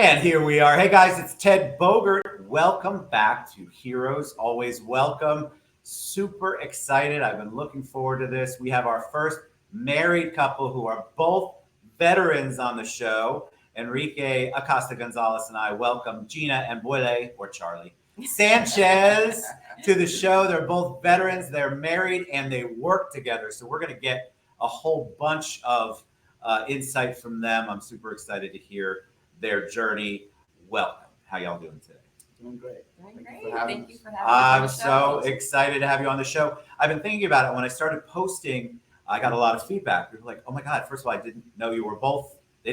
And here we are. Hey guys, it's Ted Bogert. Welcome back to Heroes Always Welcome. Super excited. I've been looking forward to this. We have our first married couple who are both veterans on the show. Enrique Acosta Gonzalez and I welcome Jeena and Boile, or Charlie, Sanchez to the show. They're both veterans. They're married and they work together. So we're going to get a whole bunch of insight from them. I'm super excited to hear their journey. Welcome. How y'all doing today? Doing great. Thank you for having us. I'm so excited to have you on the show. I've been thinking about it. When I started posting, I got a lot of feedback. People were like, oh my God, first of all, I didn't know you were both. A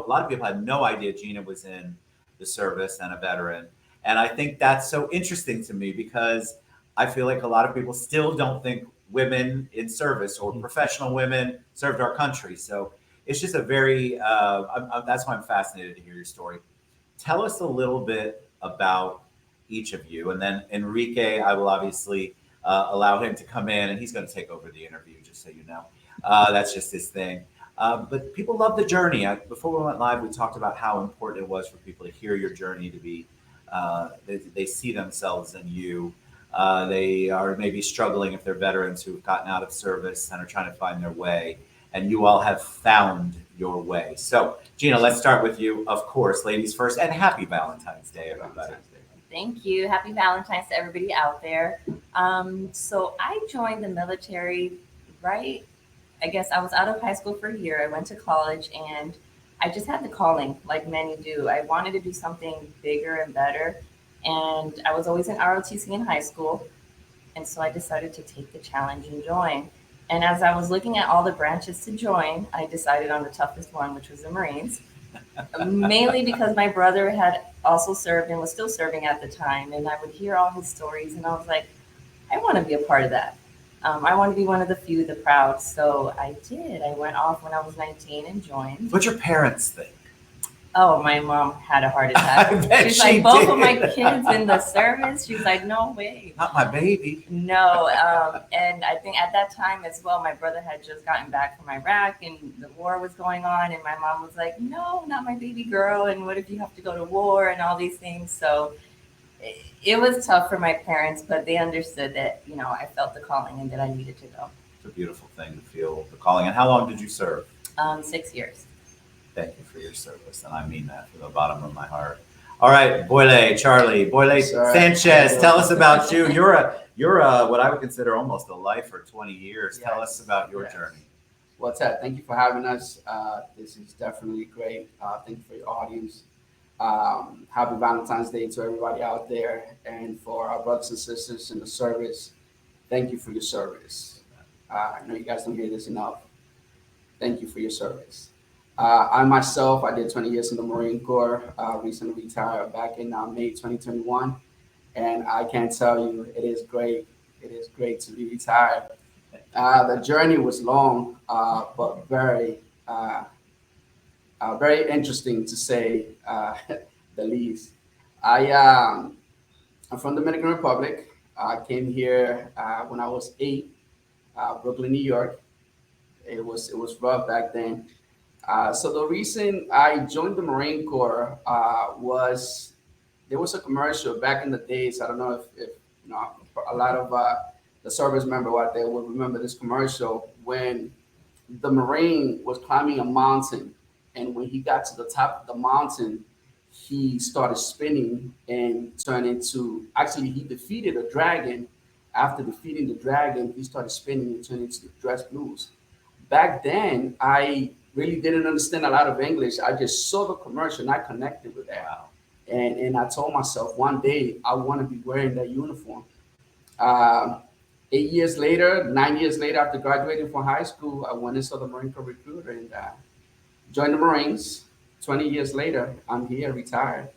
lot of people had no idea Jeena was in the service and a veteran. And I think that's so interesting to me because I feel like a lot of people still don't think women in service or professional women served our country. So it's just a very, that's why I'm fascinated to hear your story. Tell us a little bit about each of you. And then Enrique, I will obviously allow him to come in and he's going to take over the interview, just so you know. That's just his thing. But people love the journey. Before we went live, we talked about how important it was for people to hear your journey, to be, they see themselves in you. They are maybe struggling if they're veterans who've gotten out of service and are trying to find their way. And you all have found your way. So, Jeena, let's start with you, of course, ladies first, and happy Valentine's Day, everybody. Thank you. Happy Valentine's to everybody out there. So I joined the military I guess I was out of high school for a year. I went to college and I just had the calling, like many do. I wanted to do something bigger and better. And I was always in ROTC in high school. And so I decided to take the challenge and join. And as I was looking at all the branches to join, I decided on the toughest one, which was the Marines, mainly because my brother had also served and was still serving at the time. And I would hear all his stories and I was like, I want to be a part of that. I want to be one of the few, the proud. So I did. I went off when I was 19 and joined. What'd your parents think? Oh, my mom had a heart attack. She's like, both of my kids in the service. She's like, no way. Not my baby. No. And I think at that time as well, my brother had just gotten back from Iraq and the war was going on. And my mom was like, no, not my baby girl. And what if you have to go to war and all these things? So it was tough for my parents, but they understood that, I felt the calling and that I needed to go. It's a beautiful thing to feel the calling. And how long did you serve? 6 years. Thank you for your service, and I mean that from the bottom of my heart. All right, Charlie, Boile Sanchez, tell us about you. You're a what I would consider almost a life for 20 years. Yes. Tell us about your journey. Well, Ted, thank you for having us. This is definitely great. Thank you for your audience. Happy Valentine's Day to everybody out there, and for our brothers and sisters in the service. Thank you for your service. I know you guys don't hear this enough. Thank you for your service. I myself, I did 20 years in the Marine Corps, recently retired back in May 2021. And I can't tell you, it is great. It is great to be retired. The journey was long, but very interesting to say the least. I'm from the Dominican Republic. I came here when I was 8, Brooklyn, New York. It was rough back then. So the reason I joined the Marine Corps was there was a commercial back in the days. I don't know if a lot of the service member out there will remember this commercial when the Marine was climbing a mountain, and when he got to the top of the mountain, he started spinning and turned into. Actually, he defeated a dragon. After defeating the dragon, he started spinning and turned into the dress blues. Back then, I really didn't understand a lot of English. I just saw the commercial and I connected with that. Wow. And I told myself one day I want to be wearing that uniform. 9 years later, after graduating from high school, I went and saw the Marine Corps recruiter and joined the Marines. 20 years later, I'm here, retired.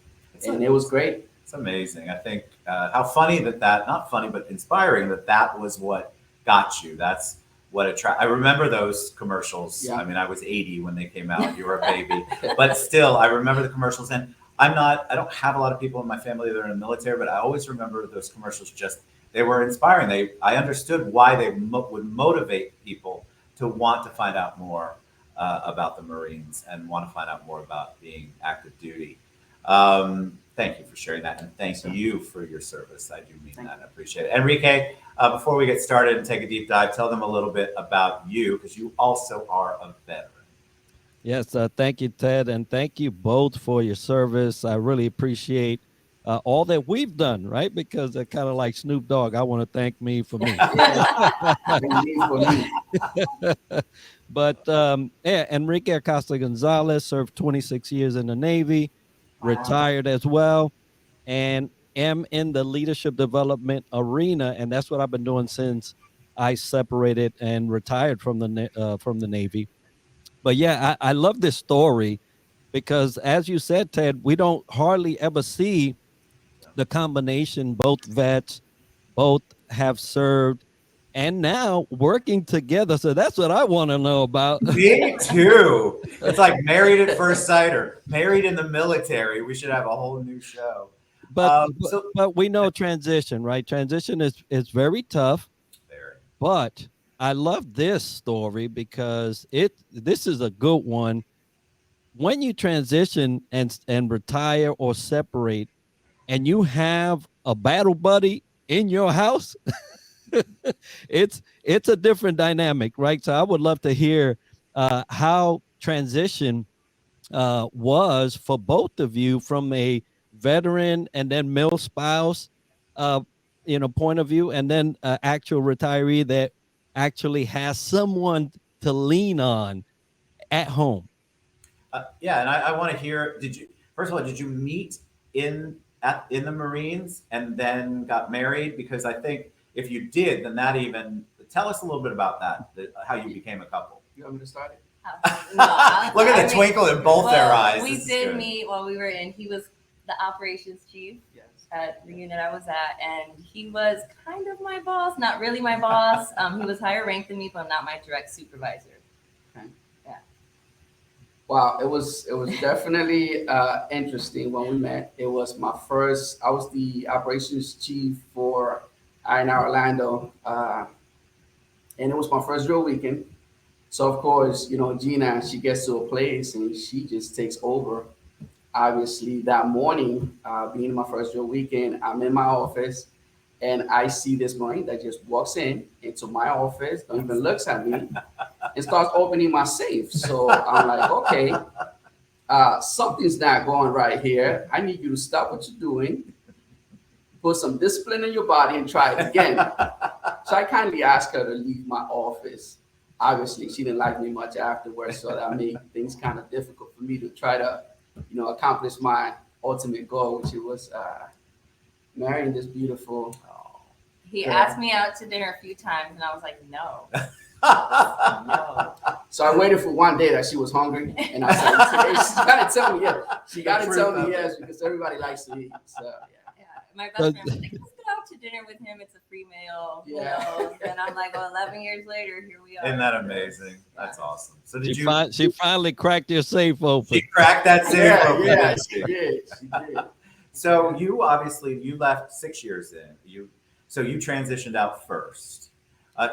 It was great. It's amazing. I think how funny not funny, but inspiring that was what got you. That's what I remember those commercials. Yeah. I mean, I was 80 when they came out. You were a baby, but still, I remember the commercials. And I don't have a lot of people in my family that are in the military, but I always remember those commercials. They were inspiring. I understood why they would motivate people to want to find out more about the Marines and want to find out more about being active duty. Thank you for sharing that, and thank you for your service. I do mean that. I appreciate it. Enrique, before we get started and take a deep dive, tell them a little bit about you, because you also are a veteran. Yes, thank you, Ted, and thank you both for your service. I really appreciate all that we've done, right? Because they're kind of like Snoop Dogg. I want to thank me for me. Me for me. But yeah, Enrique Acosta Gonzalez served 26 years in the Navy, Wow. retired as well, and am in the leadership development arena, and that's what I've been doing since I separated and retired from the Navy. But yeah, I love this story because, as you said, Ted, we don't hardly ever see the combination. Both vets, both have served, and now working together. So that's what I want to know about. Me too. It's like Married at First Sight or Married in the Military. We should have a whole new show. But So but we know transition, right? Transition is very tough. there. But I love this story because this is a good one. When you transition and retire or separate, and you have a battle buddy in your house, it's a different dynamic, right? So I would love to hear how transition was for both of you from a veteran and then male spouse, uh, point of view, and then actual retiree that actually has someone to lean on at home. Yeah, and I want to hear. Did you first of all? Did you meet in the Marines and then got married? Because I think if you did, then that even tell us a little bit about that. How you became a couple. You want me to start it? Look at the twinkle in both their eyes. We This is did good. meet while we were in. He was the operations chief Yes. at the unit I was at, and he was kind of my boss, not really my boss. He was higher ranked than me, but not my direct supervisor. Wow, it was definitely interesting when we met. It was my first. I was the operations chief for INR Orlando, and it was my first real weekend. So of course, Jeena, she gets to a place and she just takes over. Obviously, that morning, being my first real weekend, I'm in my office and I see this Marine that just walks into my office, don't even looks at me, and starts opening my safe. So I'm like, okay, something's not going right here. I need you to stop what you're doing, put some discipline in your body, and try it again. So I kindly asked her to leave my office. Obviously, she didn't like me much afterwards, so that made things kind of difficult for me to try to, accomplish my ultimate goal, which was marrying this beautiful. He Yeah. asked me out to dinner a few times, and I was like, no. No. So I waited for one day that she was hungry, and I said, "Today she's got to tell me yes. She got to tell me yes because everybody likes to eat." So Yeah, my best friend was like, let's go out to dinner with him. It's a free meal. Yeah. And I'm like, well, 11 years later, here we are. Isn't that amazing? That's awesome. So did She finally cracked your safe open. She cracked that safe yeah, open, yeah, didn't she she? did. She did. So you obviously you left 6 years in. You transitioned out first.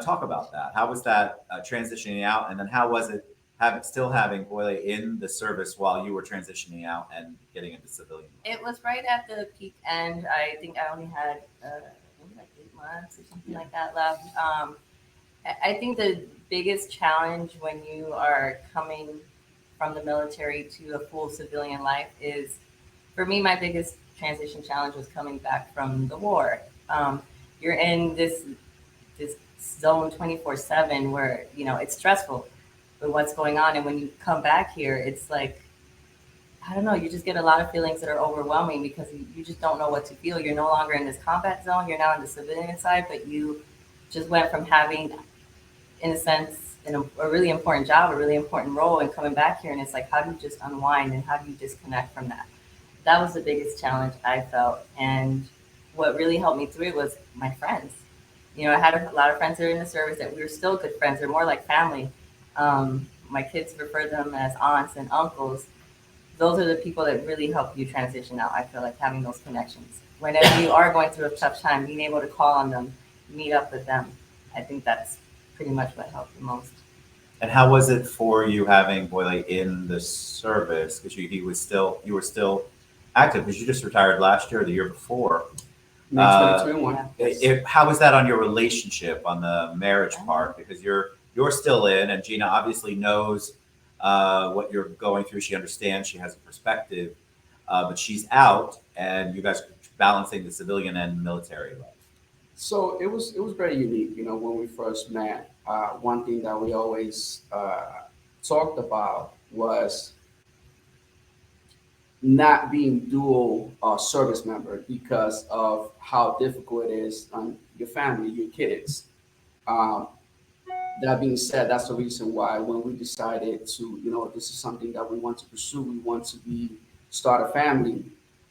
Talk about that. How was that transitioning out, and then how was it still having Boile in the service while you were transitioning out and getting into civilian life? It was right at the peak end. I think I only had maybe like 8 months or something like that left. I think the biggest challenge when you are coming from the military to a full civilian life is, for me, my biggest transition challenge was coming back from the war. You're in this zone 24/7 where it's stressful with what's going on, and when you come back here, it's like, I don't know, you just get a lot of feelings that are overwhelming because you just don't know what to feel. You're no longer in this combat zone, you're now in the civilian side, but you just went from having, in a sense, a really important job, a really important role, and coming back here, and it's like, how do you just unwind and how do you disconnect from that? That was the biggest challenge I felt, and what really helped me through it was my friends. I had a lot of friends that are in the service that we were still good friends. They're more like family. My kids refer to them as aunts and uncles. Those are the people that really help you transition out. I feel like having those connections. Whenever you are going through a tough time, being able to call on them, meet up with them, I think that's pretty much what helped the most. And how was it for you having Boile in the service? Because you were still active because you just retired last year or the year before. May Uh, 2021. How was that on your relationship, on the marriage part? Because you're still in, and Jeena obviously knows what you're going through. She understands. She has a perspective, but she's out, and you guys are balancing the civilian and military life. So it was very unique. When we first met, one thing that we always talked about was not being dual service member because of how difficult it is on your family, your kids. Um, that being said, that's the reason why when we decided to, this is something that we want to pursue, we want to start a family.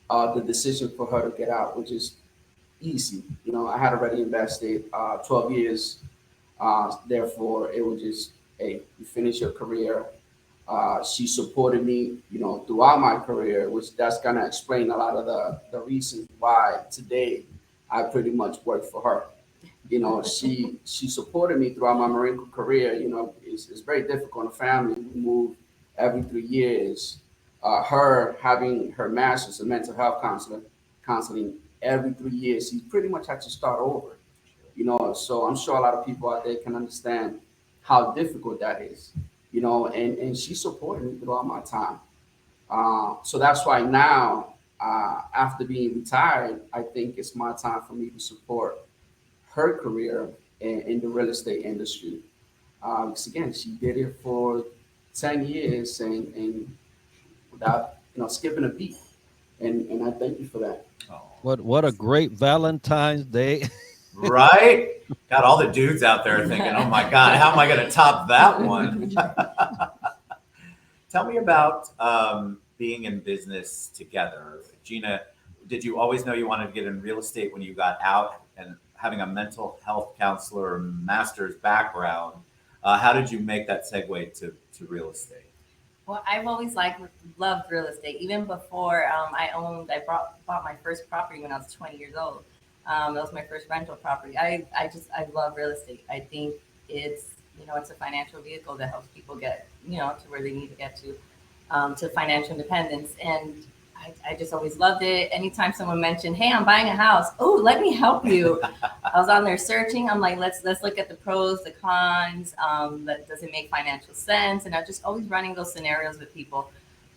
The decision for her to get out, which is easy. I had already invested 12 years. Therefore, it was just, hey, you finish your career. She supported me, throughout my career, which that's gonna explain a lot of the reasons why today I pretty much work for her. She supported me throughout my Marine Corps career. It's very difficult in a family. We move every 3 years. Her having her master's in mental health counseling every 3 years, she pretty much had to start over. So I'm sure a lot of people out there can understand how difficult that is. And she supported me throughout my time. So that's why now, after being retired, I think it's my time for me to support her career in the real estate industry. Because again, she did it for 10 years and without skipping a beat. And I thank you for that. Oh. What a great Valentine's Day. Right? Got all the dudes out there thinking, oh my God, how am I going to top that one? Tell me about being in business together. Jeena, did you always know you wanted to get in real estate when you got out, and having a mental health counselor master's background? How did you make that segue to real estate? Well, I've always loved real estate. Even before I bought my first property when I was 20 years old. That was my first rental property. I love real estate. I think it's a financial vehicle that helps people get, to where they need to get to financial independence. And I just always loved it. Anytime someone mentioned, hey, I'm buying a house. Oh, let me help you. I was on there searching. I'm like, let's look at the pros, the cons. Does it make financial sense? And I'm just always running those scenarios with people.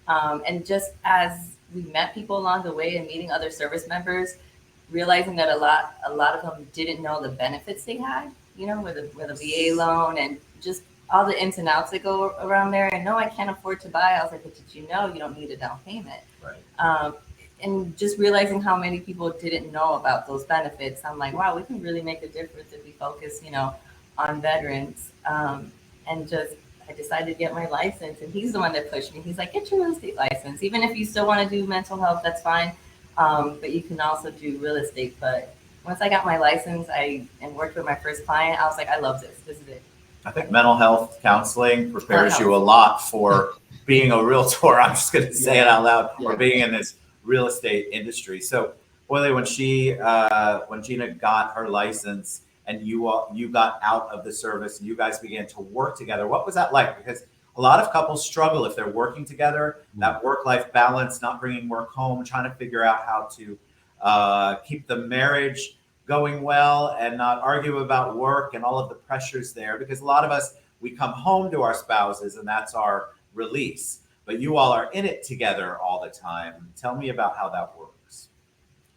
And just as we met people along the way and meeting other service members, realizing that a lot of them didn't know the benefits they had, with a VA loan and just all the ins and outs that go around there. And no, I can't afford to buy. I was like, but did you know you don't need a down payment? Right. And just realizing how many people didn't know about those benefits, I'm like, wow, we can really make a difference if we focus, on veterans. And just I decided to get my license, and he's the one that pushed me. He's like, get your real estate license. Even if you still want to do mental health, that's fine. But you can also do real estate. But once I got my license, and worked with my first client, I was like, I love this. This is it. I think mental health counseling prepares you a lot for being a realtor. I'm just going to say it out loud, or being in this real estate industry. So, Boile, when Jeena got her license and you got out of the service and you guys began to work together, what was that like? Because a lot of couples struggle if they're working together, that work-life balance, not bringing work home, trying to figure out how to keep the marriage going well and not argue about work and all of the pressures there. Because a lot of us, we come home to our spouses and that's our release. But you all are in it together all the time. Tell me about how that works.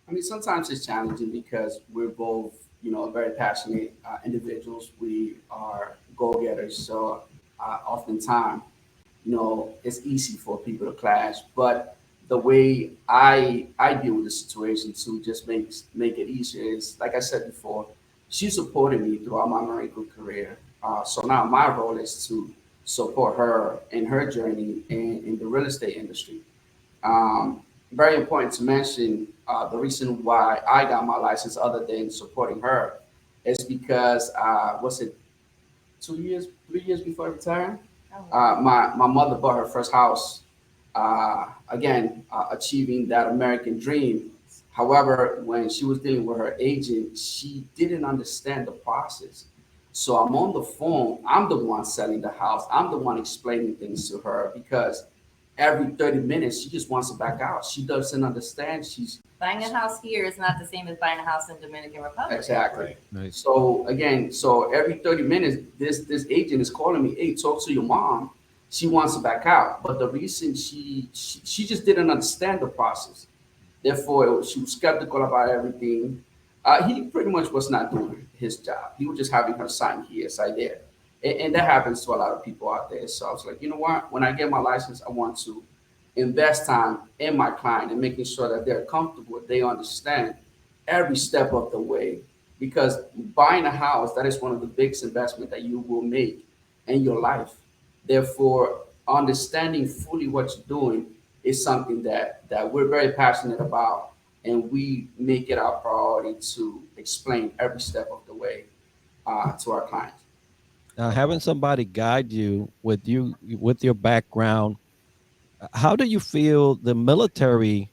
I mean, sometimes it's challenging because we're both, very passionate individuals. We are go-getters. So oftentimes, it's easy for people to clash. But the way I deal with the situation to just make it easier is, like I said before, she supported me throughout my Marine Corps career. So now my role is to support her in her journey in the real estate industry. Very important to mention, the reason why I got my license, other than supporting her, is because was it 3 years before I retired? My mother bought her first house. Again, achieving that American dream. However, when she was dealing with her agent, she didn't understand the process. So I'm on the phone. I'm the one selling the house. I'm the one explaining things to her because every 30 minutes, she just wants to back out. She doesn't understand. She's Buying a house here is not the same as buying a house in Dominican Republic. exactly. Right. So again, so every 30 minutes, this agent is calling me, hey, talk to your mom. She wants to back out. But the reason she just didn't understand the process. Therefore, she was skeptical about everything. He pretty much was not doing his job. He was just having her sign here, sign there. And that happens to a lot of people out there. So I was like, you know what? When I get my license, I want to invest time in my client and making sure that they're comfortable, they understand every step of the way. Because buying a house, that is one of the biggest investments that you will make in your life. Therefore, understanding fully what you're doing is something that we're very passionate about, and we make it our priority to explain every step of the way to our clients. Having somebody guide you with your background, how do you feel the military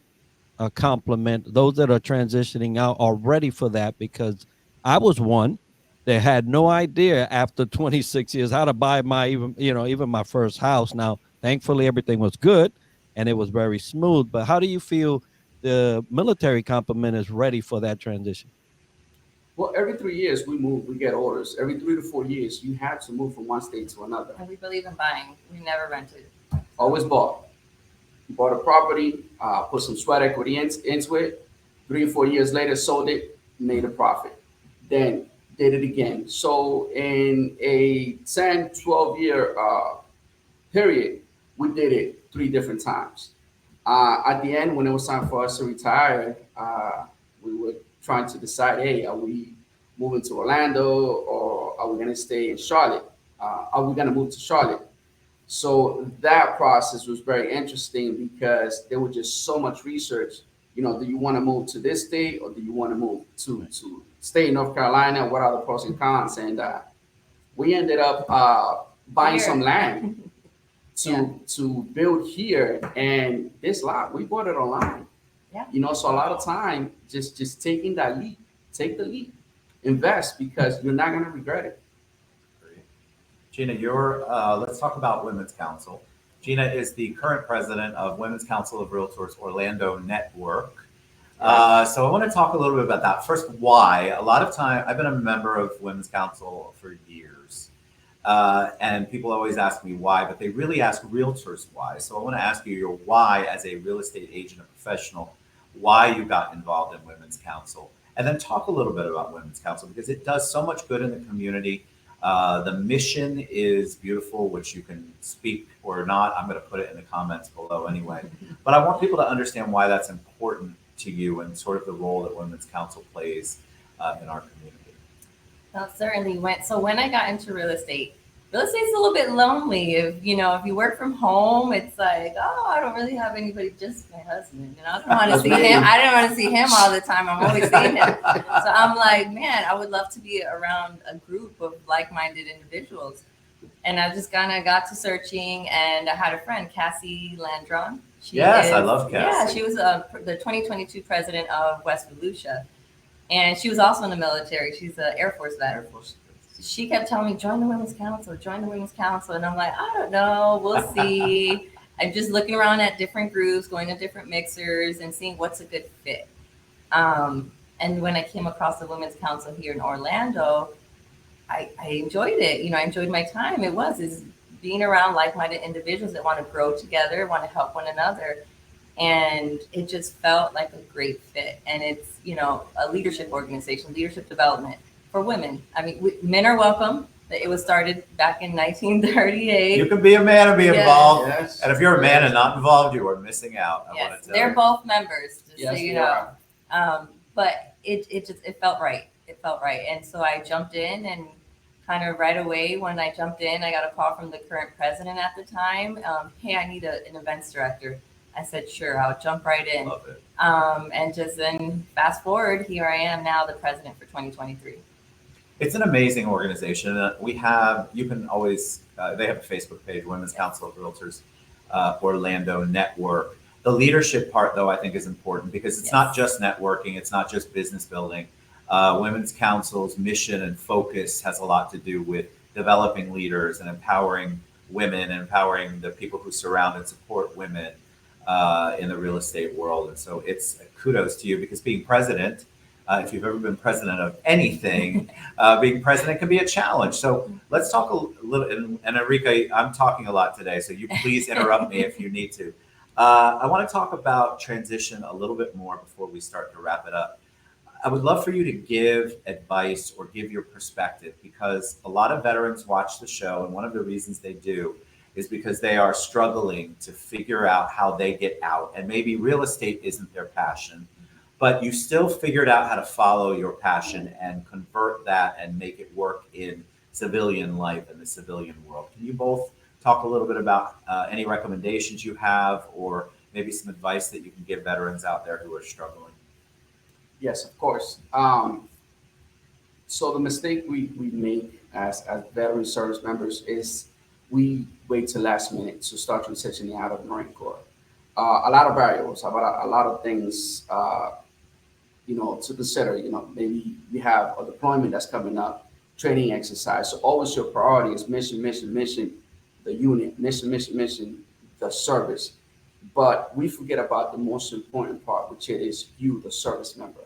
complement those that are transitioning out are ready for that? Because I was one that had no idea after 26 years how to buy my even my first house. Now, thankfully, everything was good and it was very smooth. But how do you feel the military complement is ready for that transition? Well, every 3 years we move, we get orders. Every 3 to 4 years, you have to move from one state to another. And we believe in buying. We never rented. Always bought. Bought a property, put some sweat equity into it. 3 or 4 years later, sold it, made a profit. Then did it again. So in a 10, 12 year period, we did it 3 different times. At the end, when it was time for us to retire, we were trying to decide, hey, are we moving to Orlando or are we going to stay in Charlotte? Are we going to move to Charlotte? So that process was very interesting because there was just so much research. You know, do you want to move to this state or do you want to move to stay in North Carolina? What are the pros and cons? And we ended up buying some land to build here. And this lot, we bought it online. Yeah. You know, so a lot of time, just taking that leap, take the leap, invest because you're not going to regret it. Jeena, let's talk about Women's Council. Jeena is the current president of Women's Council of Realtors Orlando Network. So I want to talk a little bit about that. First, why? A lot of time, I've been a member of Women's Council for years. And people always ask me why, but they really ask realtors why. So I want to ask you your why as a real estate agent, a professional, why you got involved in Women's Council. And then talk a little bit about Women's Council because it does so much good in the community. The mission is beautiful, which you can speak or not. I'm going to put it in the comments below anyway. But I want people to understand why that's important to you and sort of the role that Women's Council plays in our community. Well, certainly went. So when I got into real estate's a little bit lonely. If you work from home, it's like, oh, I don't really have anybody, just my husband. I don't want to see him. I didn't want to see him all the time. I'm always seeing him. So I'm like, man, I would love to be around a group of like-minded individuals. And I just kind of got to searching, and I had a friend, Cassie Landron. I love Cassie. Yeah, she was the 2022 president of West Volusia. And she was also in the military. She's an Air Force vet. She kept telling me, join the Women's Council, join the Women's Council. And I'm like, I don't know, we'll see. I'm just looking around at different groups, going to different mixers and seeing what's a good fit. And when I came across the Women's Council here in Orlando, I enjoyed it. I enjoyed my time. Is being around like-minded individuals that want to grow together, want to help one another. And it just felt like a great fit. And it's, a leadership organization, leadership development for women. I mean, men are welcome. It was started back in 1938. You can be a man and be involved. Yes. And if you're a man and not involved, you are missing out. I want to tell they're you. both members, just Yes, so you they know. are. But it felt right. It felt right. And so I jumped in, and kind of right away when I jumped in, I got a call from the current president at the time. Hey, I need an events director. I said, sure, I'll jump right in. Love it. And just then fast forward, here I am now, the president for 2023. It's an amazing organization. You can always, they have a Facebook page, Women's Council of Realtors Orlando Network. The leadership part, though, I think is important because it's not just networking. It's not just business building. Women's Council's mission and focus has a lot to do with developing leaders and empowering women and empowering the people who surround and support women in the real estate world. And so it's kudos to you, because being president, if you've ever been president of anything, being president can be a challenge. So let's talk a little, and Enrique, I'm talking a lot today, so you please interrupt me if you need to. I want to talk about transition a little bit more before we start to wrap it up. I would love for you to give advice or give your perspective, because a lot of veterans watch the show, and one of the reasons they do is because they are struggling to figure out how they get out. And maybe real estate isn't their passion, but you still figured out how to follow your passion and convert that and make it work in civilian life and the civilian world. Can you both talk a little bit about any recommendations you have, or maybe some advice that you can give veterans out there who are struggling? Yes, of course. So the mistake we make as veteran service members is we wait till last minute to start transitioning out of the Marine Corps. A lot of variables, a lot of things, to consider. Maybe we have a deployment that's coming up, training exercise. So always your priority is mission, mission, mission, the unit, mission, mission, mission, the service. But we forget about the most important part, which is you, the service member.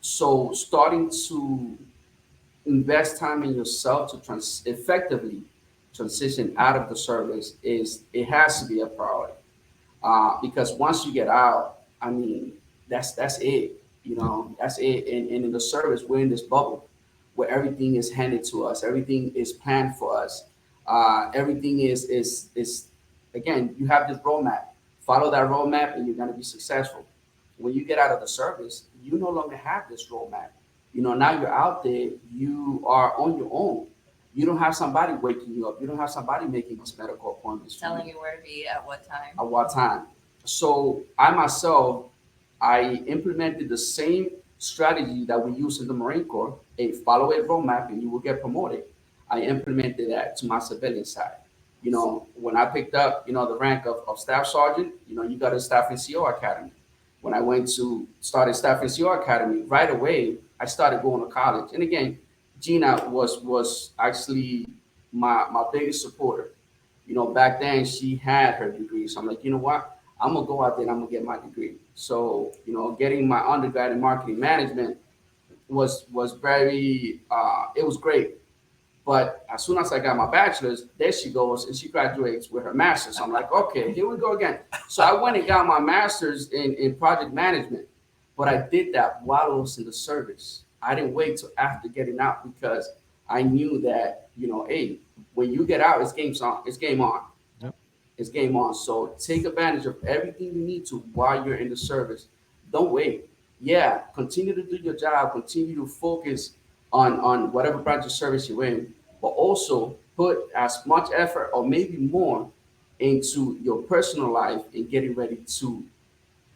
So starting to invest time in yourself to effectively transition out of the service it has to be a priority. Because once you get out, I mean, that's it. That's it. And in the service, we're in this bubble where everything is handed to us, everything is planned for us, everything is again. You have this roadmap. Follow that roadmap, and you're going to be successful. When you get out of the service, you no longer have this roadmap. Now you're out there, you are on your own. You don't have somebody waking you up. You don't have somebody making these medical appointments. Telling you where to be at what time. At what time. So I implemented the same strategy that we use in the Marine Corps, a follow a roadmap and you will get promoted. I implemented that to my civilian side. When I picked up, the rank of staff sergeant, you got a staff NCO academy. When I went to started staff NCO academy, right away, I started going to college. And again, Jeena was actually my biggest supporter. Back then she had her degree. So I'm like, you know what? I'm gonna go out there and I'm gonna get my degree. So, getting my undergrad in marketing management was very it was great. But as soon as I got my bachelor's, there she goes and she graduates with her master's. I'm like, okay, here we go again. So I went and got my master's in project management, but I did that while I was in the service. I didn't wait till after getting out, because I knew that, hey, when you get out, it's game on. It's game on. Yep. It's game on. So take advantage of everything you need to while you're in the service. Don't wait. Yeah, continue to do your job. Continue to focus on whatever branch of service you're in, but also put as much effort or maybe more into your personal life and getting ready to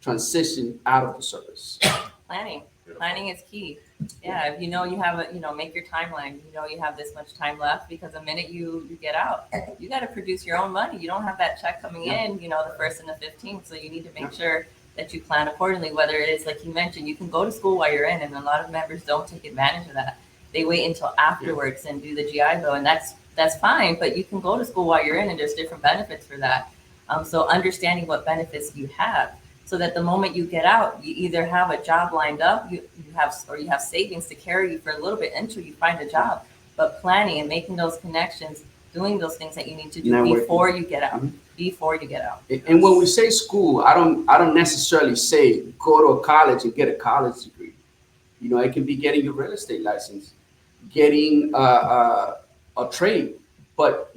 transition out of the service. Planning is key. Yeah, if you have make your timeline. You have this much time left, because the minute you get out, you got to produce your own money. You don't have that check coming in, the 1st and the 15th. So you need to make sure that you plan accordingly, whether it is, like you mentioned, you can go to school while you're in, and a lot of members don't take advantage of that. They wait until afterwards and do the GI Bill, and that's fine, but you can go to school while you're in, and there's different benefits for that. So understanding what benefits you have, so that the moment you get out, you either have a job lined up, you have savings to carry you for a little bit until you find a job. But planning and making those connections, doing those things that you need to do before you get out. Before you get out. And when we say school, I don't necessarily say go to a college and get a college degree. It can be getting your real estate license, getting a trade, but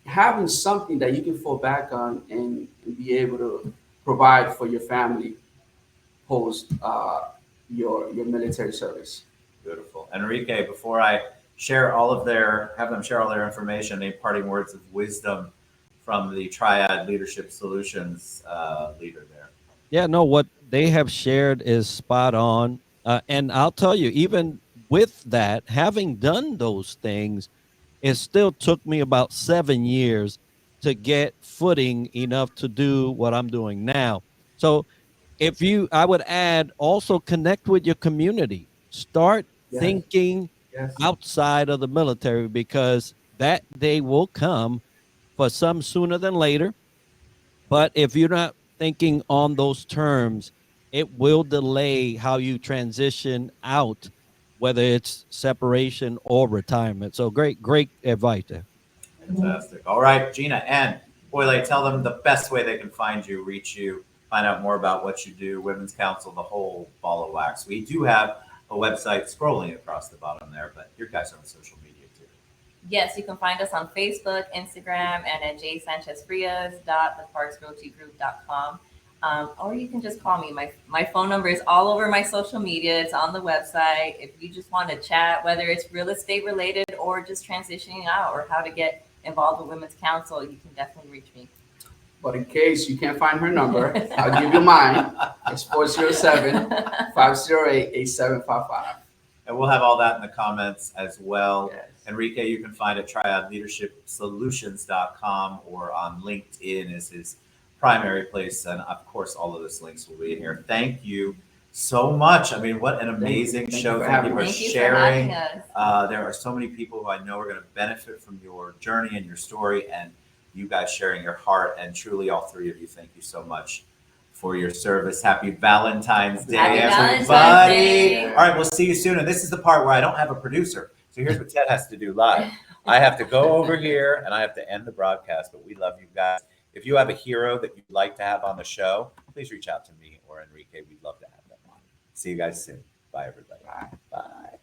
having something that you can fall back on and be able to provide for your family post your military service. Beautiful. Enrique, before I have them share all their information, any parting words of wisdom from the Triad Leadership Solutions leader there? Yeah, no, what they have shared is spot on. And I'll tell you, even with that, having done those things, it still took me about 7 years to get footing enough to do what I'm doing now. So I would add, also connect with your community. Start thinking outside of the military, because that day will come, for some sooner than later. But if you're not thinking on those terms, it will delay how you transition out, whether it's separation or retirement. So great advice there. Fantastic. All right, Jeena and Boile, tell them the best way they can find you, reach you, find out more about what you do, Women's Council, the whole ball of wax. We do have a website scrolling across the bottom there, but your guys are on social media too. Yes, you can find us on Facebook, Instagram, and at jsanchezfrias.theparksrealtygroup.com. Or you can just call me. My phone number is all over my social media. It's on the website. If you just want to chat, whether it's real estate related or just transitioning out or how to get involved with Women's Council, you can definitely reach me. But in case you can't find her number, I'll give you mine. It's 407-508-8755. And we'll have all that in the comments as well. Yes. Enrique, you can find at triadleadershipsolutions.com or on LinkedIn is his primary place. And of course, all of those links will be in here. Thank you so much. I mean, what an amazing show. Thank you for sharing. There are so many people who I know are going to benefit from your journey and your story and you guys sharing your heart. And truly, all three of you, thank you so much for your service. Happy Valentine's Day, everybody. Valentine's Day. All right, we'll see you soon. And this is the part where I don't have a producer. So here's what Ted has to do live. I have to go over here and I have to end the broadcast, but we love you guys. If you have a hero that you'd like to have on the show, please reach out to me or Enrique. We'd love to have them on. See you guys soon. Bye, everybody. Bye. Bye.